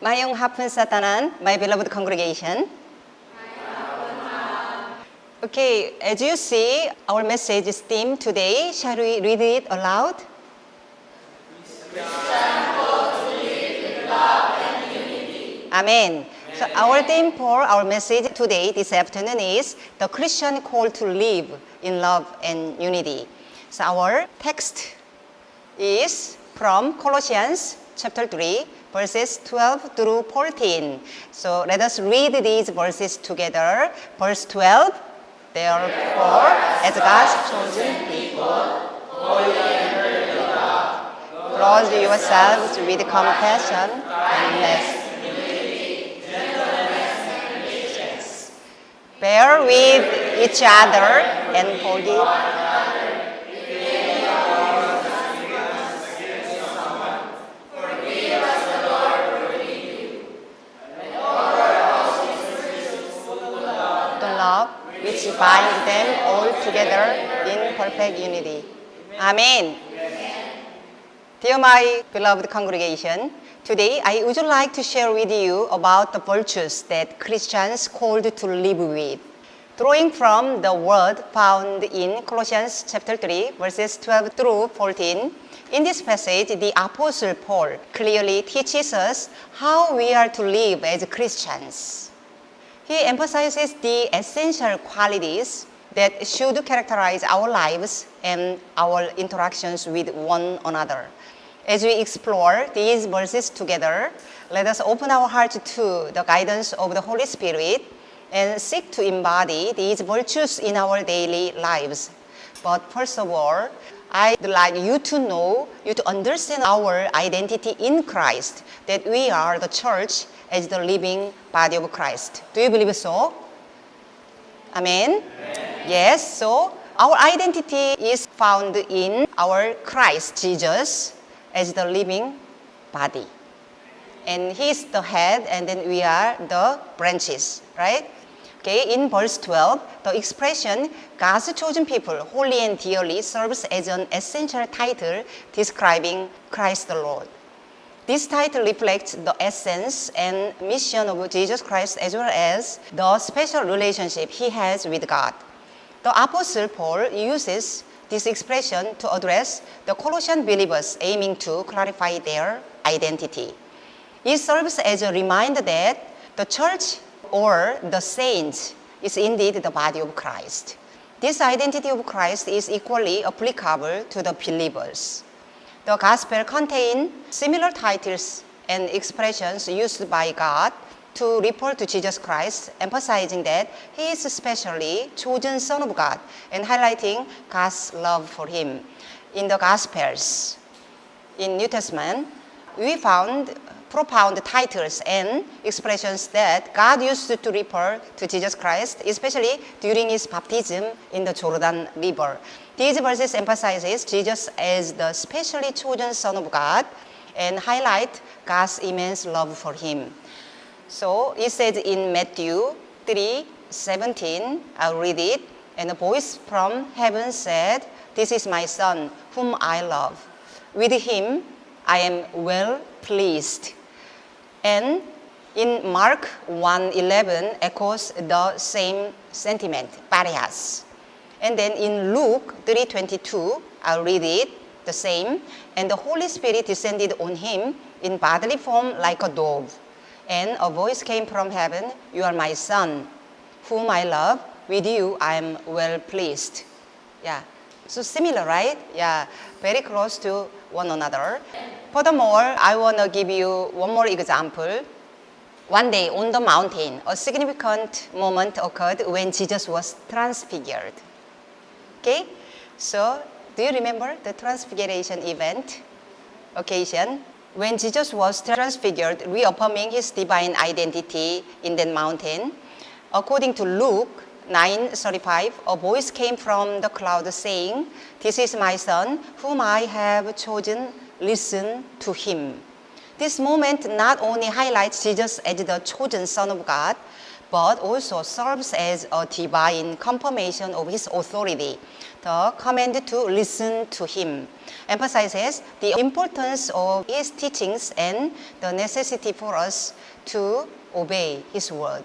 Mayong hapon sa tanan, my beloved congregation. Okay, as you see, our message is theme today. Shall we read it aloud? Amen. So our theme for our message today, this afternoon, is the Christian call to live in love and unity. So our text is from Colossians chapter 3, verses 12 through 14. So let us read these verses together. Verse 12, therefore, as God's chosen people, holy and worthy of God, clothe yourselves with compassion, kindness, bear with each other and forgive. The love which binds them all together in perfect unity. Amen. Dear my beloved congregation, today I would like to share with you about the virtues that Christians called to live with. Drawing from the word found in Colossians chapter 3, verses 12 through 14, in this passage, the Apostle Paul clearly teaches us how we are to live as Christians. He emphasizes the essential qualities that should characterize our lives and our interactions with one another. As we explore these verses together, let us open our hearts to the guidance of the Holy Spirit and seek to embody these virtues in our daily lives. But first of all, I'd like you to know, you to understand our identity in Christ, that we are the church as the living body of Christ. Do you believe so? Amen? Yes, so our identity is found in our Christ Jesus as the living body. And He's the head, and then we are the branches, right? Okay, in verse 12, the expression God's chosen people, holy and dearly, serves as an essential title describing Christ the Lord. This title reflects the essence and mission of Jesus Christ as well as the special relationship He has with God. The Apostle Paul uses this expression to address the Colossian believers, aiming to clarify their identity. It serves as a reminder that the church or the saints is indeed the body of Christ. This identity of Christ is equally applicable to the believers. The Gospel contains similar titles and expressions used by God to refer to Jesus Christ, emphasizing that He is especially chosen Son of God and highlighting God's love for Him. In the Gospels, in New Testament, we found profound titles and expressions that God used to refer to Jesus Christ, especially during His baptism in the Jordan River. These verses emphasizes Jesus as the specially chosen Son of God and highlight God's immense love for Him. So it says in Matthew 3:17, I'll read it. And a voice from heaven said, "This is my Son, whom I love. With Him I am well pleased." And in Mark 1:11 echoes the same sentiment, Parias. And then in Luke 3:22, I'll read it, the same. And the Holy Spirit descended on Him in bodily form like a dove. And a voice came from heaven, "You are my Son, whom I love. With you I am well pleased." Yeah, so similar, right? Yeah, very close to one another. Furthermore, I want to give you one more example. One day on the mountain, a significant moment occurred when Jesus was transfigured. Okay, so do you remember the transfiguration event, occasion? When Jesus was transfigured, reaffirming His divine identity in that mountain, according to Luke 9:35, a voice came from the cloud saying, "This is my Son, whom I have chosen. Listen to Him." This moment not only highlights Jesus as the chosen Son of God, but also serves as a divine confirmation of his authority. The command to listen to him emphasizes the importance of his teachings and the necessity for us to obey his word.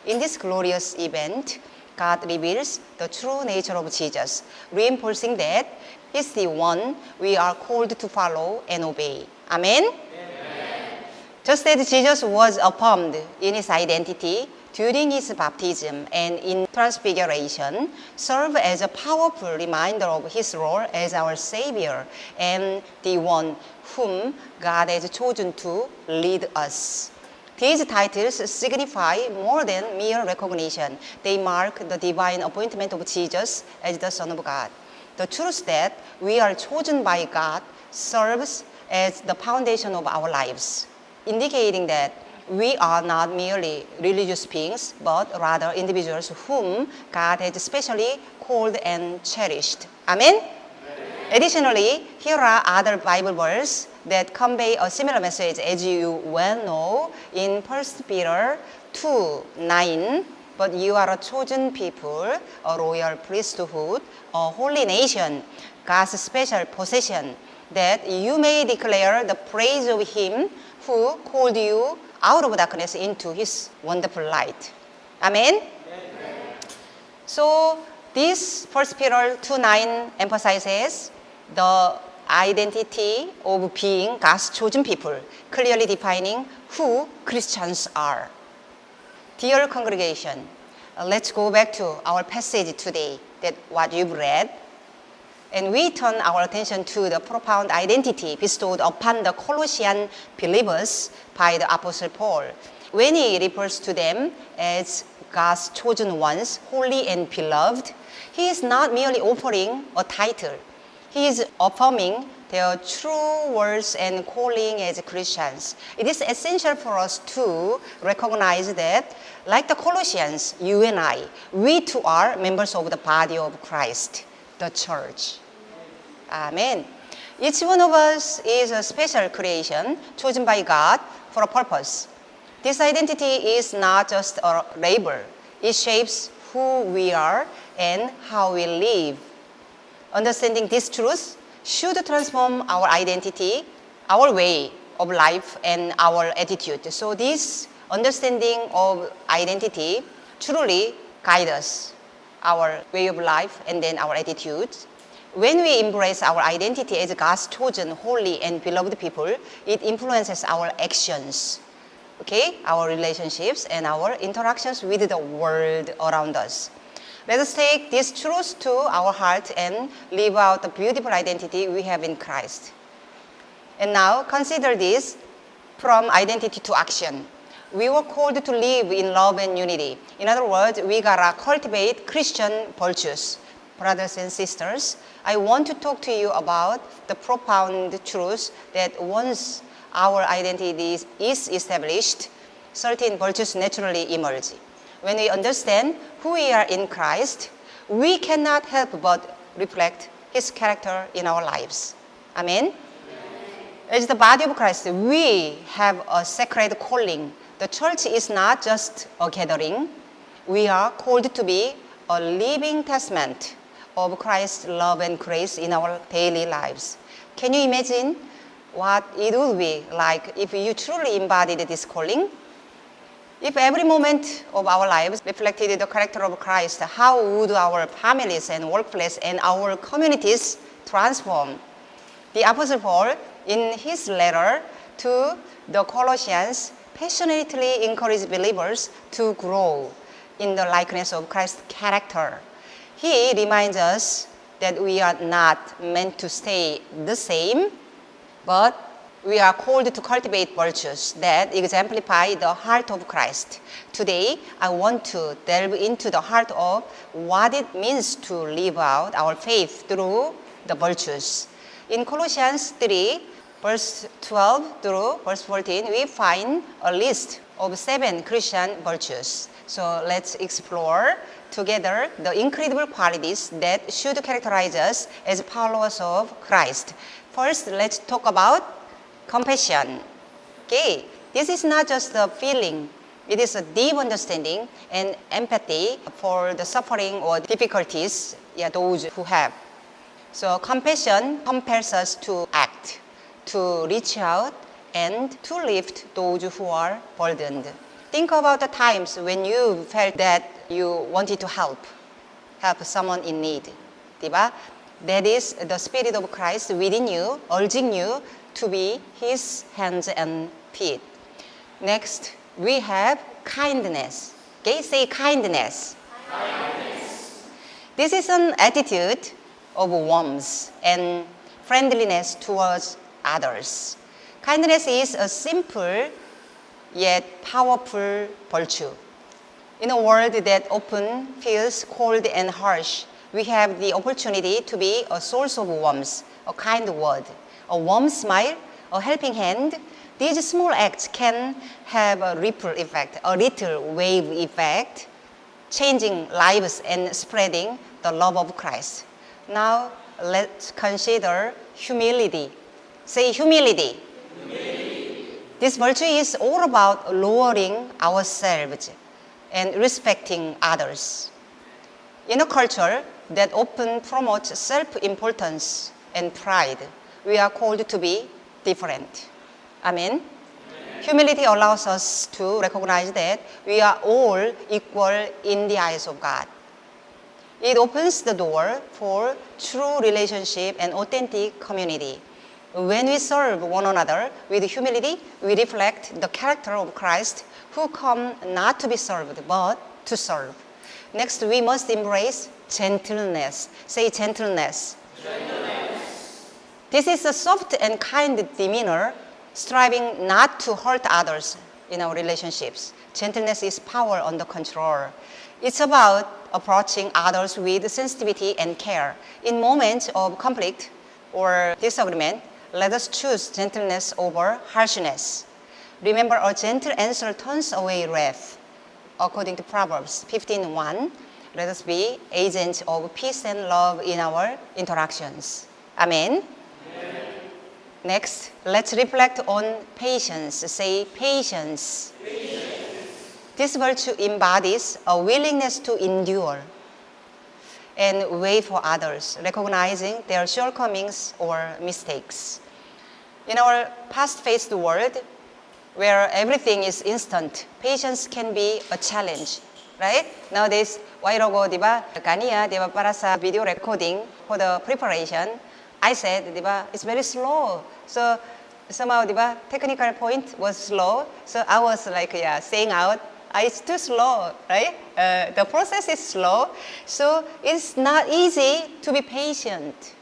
In this glorious event, God reveals the true nature of Jesus, reinforcing that he's the one we are called to follow and obey. Amen? Amen. Just as Jesus was affirmed in his identity during his baptism and in transfiguration, serve as a powerful reminder of his role as our Savior and the one whom God has chosen to lead us. These titles signify more than mere recognition. They mark the divine appointment of Jesus as the Son of God. The truth that we are chosen by God serves as the foundation of our lives, indicating that we are not merely religious beings, but rather individuals whom God has specially called and cherished. Amen? Amen. Additionally, here are other Bible verses that convey a similar message, as you well know, in 1 Peter 2:9. But you are a chosen people, a royal priesthood, a holy nation, God's special possession, that you may declare the praise of him who called you out of darkness into his wonderful light. Amen? Amen. So this 1 Peter 2:9 emphasizes the identity of being God's chosen people, clearly defining who Christians are. Dear congregation, let's go back to our passage today, that what you've read. And we turn our attention to the profound identity bestowed upon the Colossian believers by the Apostle Paul, when he refers to them as God's chosen ones, holy and beloved. He is not merely offering a title. He is affirming their true worth and calling as Christians. It is essential for us to recognize that, like the Colossians, you and I, we too are members of the body of Christ, the church. Amen. Each one of us is a special creation chosen by God for a purpose. This identity is not just a label. It shapes who we are and how we live. Understanding this truth should transform our identity, our way of life, and our attitude. So this understanding of identity truly guides us, our way of life, and then our attitude. When we embrace our identity as God's chosen, holy, and beloved people, it influences our actions, okay, our relationships, and our interactions with the world around us. Let us take this truth to our heart and live out the beautiful identity we have in Christ. And now consider this from identity to action. We were called to live in love and unity. In other words, we gotta cultivate Christian virtues. Brothers and sisters, I want to talk to you about the profound truth that once our identity is established, certain virtues naturally emerge. When we understand who we are in Christ, we cannot help but reflect his character in our lives. Amen? As the body of Christ, we have a sacred calling. The church is not just a gathering. We are called to be a living testament of Christ's love and grace in our daily lives. Can you imagine what it would be like if you truly embodied this calling? If every moment of our lives reflected the character of Christ, how would our families and workplace and our communities transform? The Apostle Paul, in his letter to the Colossians, passionately encouraged believers to grow in the likeness of Christ's character. He reminds us that we are not meant to stay the same, but we are called to cultivate virtues that exemplify the heart of Christ. Today, I want to delve into the heart of what it means to live out our faith through the virtues. In Colossians 3, verse 12 through verse 14, we find a list of 7 Christian virtues. So let's explore together the incredible qualities that should characterize us as followers of Christ. First, let's talk about compassion. Okay, this is not just a feeling, It is a deep understanding and empathy for the suffering or difficulties those who have. So compassion compels us to act, to reach out, and to lift those who are burdened. Think about the times when you felt that you wanted to help someone in need. Diba? That is the Spirit of Christ within you, urging you to be His hands and feet. Next, we have kindness. Okay, say kindness. Kindness. This is an attitude of warmth and friendliness towards others. Kindness is a simple yet powerful virtue. In a world that often feels cold and harsh, we have the opportunity to be a source of warmth, a kind word, a warm smile, a helping hand. These small acts can have a ripple effect, a little wave effect, changing lives and spreading the love of Christ. Now, let's consider humility. Say humility. Humility. This virtue is all about lowering ourselves and respecting others. In a culture that often promotes self-importance and pride, we are called to be different. Amen? Humility allows us to recognize that we are all equal in the eyes of God. It opens the door for true relationship and authentic community. When we serve one another with humility, we reflect the character of Christ, who come not to be served, but to serve. Next, we must embrace gentleness. Say gentleness. Gentleness. This is a soft and kind demeanor, striving not to hurt others in our relationships. Gentleness is power under control. It's about approaching others with sensitivity and care. In moments of conflict or disagreement, let us choose gentleness over harshness. Remember, a gentle answer turns away wrath. According to Proverbs 15:1, let us be agents of peace and love in our interactions. Amen. Amen. Next, let's reflect on patience. Say patience. Patience. This virtue embodies a willingness to endure and wait for others, recognizing their shortcomings or mistakes. In our fast-paced world, where everything is instant, patience can be a challenge, right? Nowadays, while ago, diba, kanina, diba, para sa video recording for the preparation, I said, diba, it's very slow. So somehow, diba, technical point was slow. So I was like, saying out, it's too slow, right? The process is slow. So it's not easy to be patient,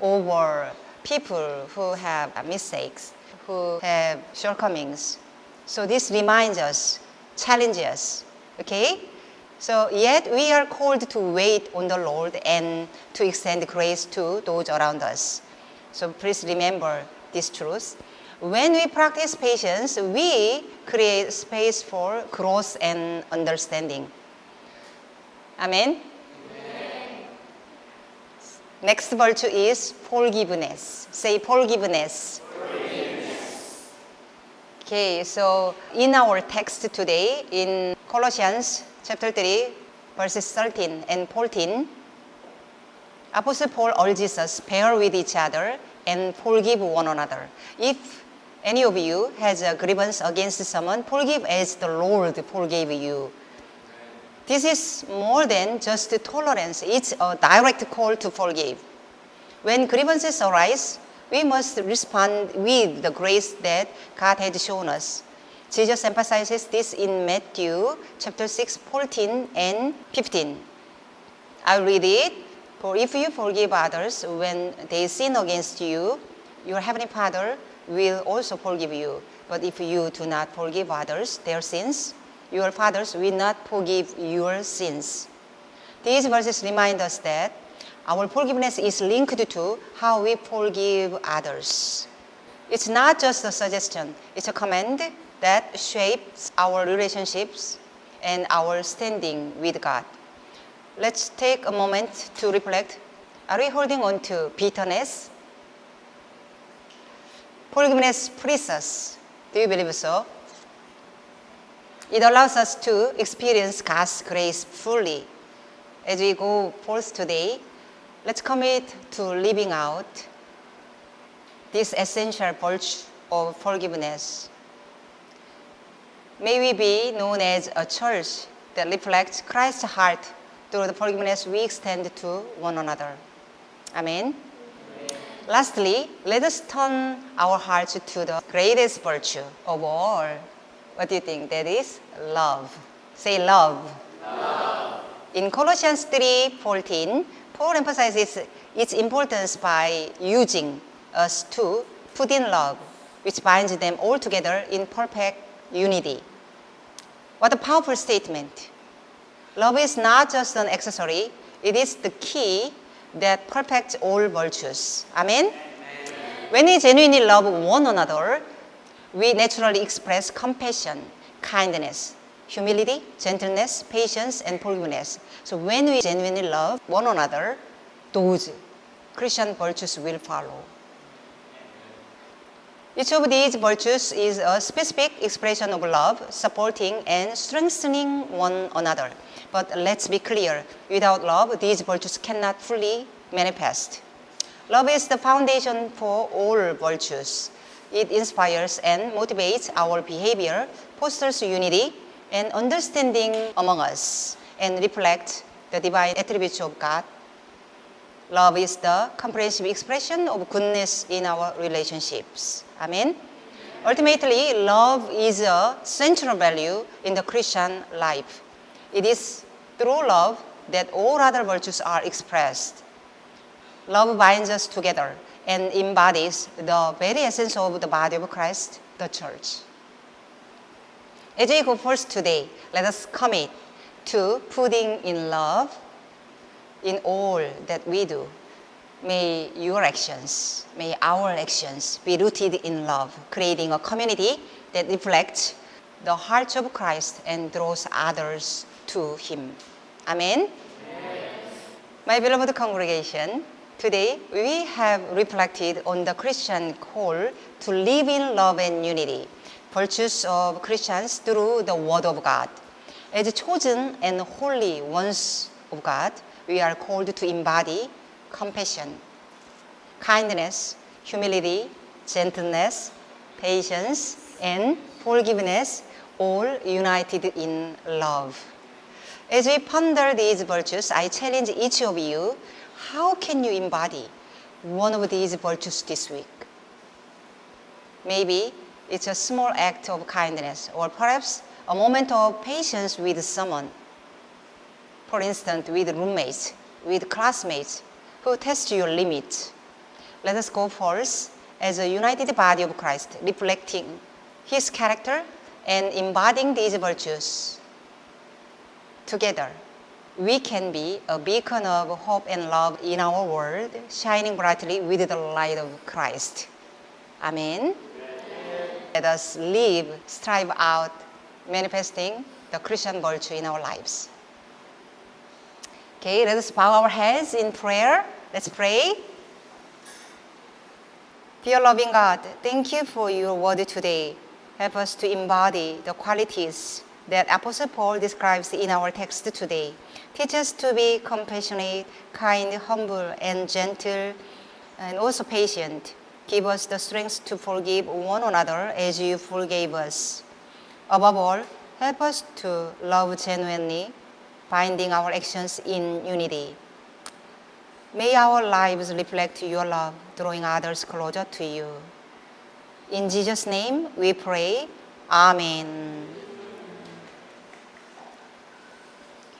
over people who have mistakes, who have shortcomings. So this reminds us, challenges us, okay? So yet we are called to wait on the Lord and to extend grace to those around us. So please remember this truth. When we practice patience, we create space for growth and understanding. Amen? Amen. Next virtue is forgiveness. Say forgiveness. Forgiveness. Okay, so in our text today, in Colossians chapter 3, verses 13 and 14, Apostle Paul urges us, bear with each other and forgive one another. If any of you has a grievance against someone, forgive as the Lord forgave you. This is more than just tolerance. It's a direct call to forgive. When grievances arise, we must respond with the grace that God has shown us. Jesus emphasizes this in Matthew chapter 6, 14 and 15. I'll read it. For if you forgive others when they sin against you, your heavenly Father will also forgive you. But if you do not forgive others their sins, your fathers will not forgive your sins. These verses remind us that our forgiveness is linked to how we forgive others. It's not just a suggestion, it's a command that shapes our relationships and our standing with God. Let's take a moment to reflect. Are we holding on to bitterness? Forgiveness frees us. Do you believe so? It allows us to experience God's grace fully. As we go forth today, let's commit to living out this essential virtue of forgiveness. May we be known as a church that reflects Christ's heart through the forgiveness we extend to one another. Amen. Lastly, let us turn our hearts to the greatest virtue of all. What do you think? That is love. Say love. Love. In Colossians 3:14, Paul emphasizes its importance by using us to put in love, which binds them all together in perfect unity. What a powerful statement. Love is not just an accessory, it is the key that perfects all virtues. Amen? Amen? When we genuinely love one another, we naturally express compassion, kindness, humility, gentleness, patience, and forgiveness. So when we genuinely love one another, those Christian virtues will follow. Each of these virtues is a specific expression of love, supporting and strengthening one another. But let's be clear, without love, these virtues cannot fully manifest. Love is the foundation for all virtues. It inspires and motivates our behavior, fosters unity and understanding among us, and reflects the divine attributes of God. Love is the comprehensive expression of goodness in our relationships. Amen? Ultimately, love is a central value in the Christian life. It is through love that all other virtues are expressed. Love binds us together and embodies the very essence of the body of Christ, the church. As we go forth today, let us commit to putting in love in all that we do. May your actions, may our actions be rooted in love, creating a community that reflects the heart of Christ and draws others to Him. Amen? Amen. My beloved congregation, today we have reflected on the Christian call to live in love and unity, virtues of Christians through the Word of God. As chosen and holy ones of God, we are called to embody compassion, kindness, humility, gentleness, patience, and forgiveness, all united in love. As we ponder these virtues, I challenge each of you, how can you embody one of these virtues this week? Maybe it's a small act of kindness, or perhaps a moment of patience with someone. For instance, with roommates, with classmates who test your limits. Let us go forth as a united body of Christ, reflecting His character and embodying these virtues. Together, we can be a beacon of hope and love in our world, shining brightly with the light of Christ. Amen. Let us live, strive out, manifesting the Christian virtue in our lives. Okay, let us bow our heads in prayer. Let's pray. Dear loving God, thank you for your word today. Help us to embody the qualities that Apostle Paul describes in our text today. Teach us to be compassionate, kind, humble, and gentle, and also patient. Give us the strength to forgive one another as you forgave us. Above all, help us to love genuinely, binding our actions in unity. May our lives reflect your love, drawing others closer to you. In Jesus' name we pray. Amen.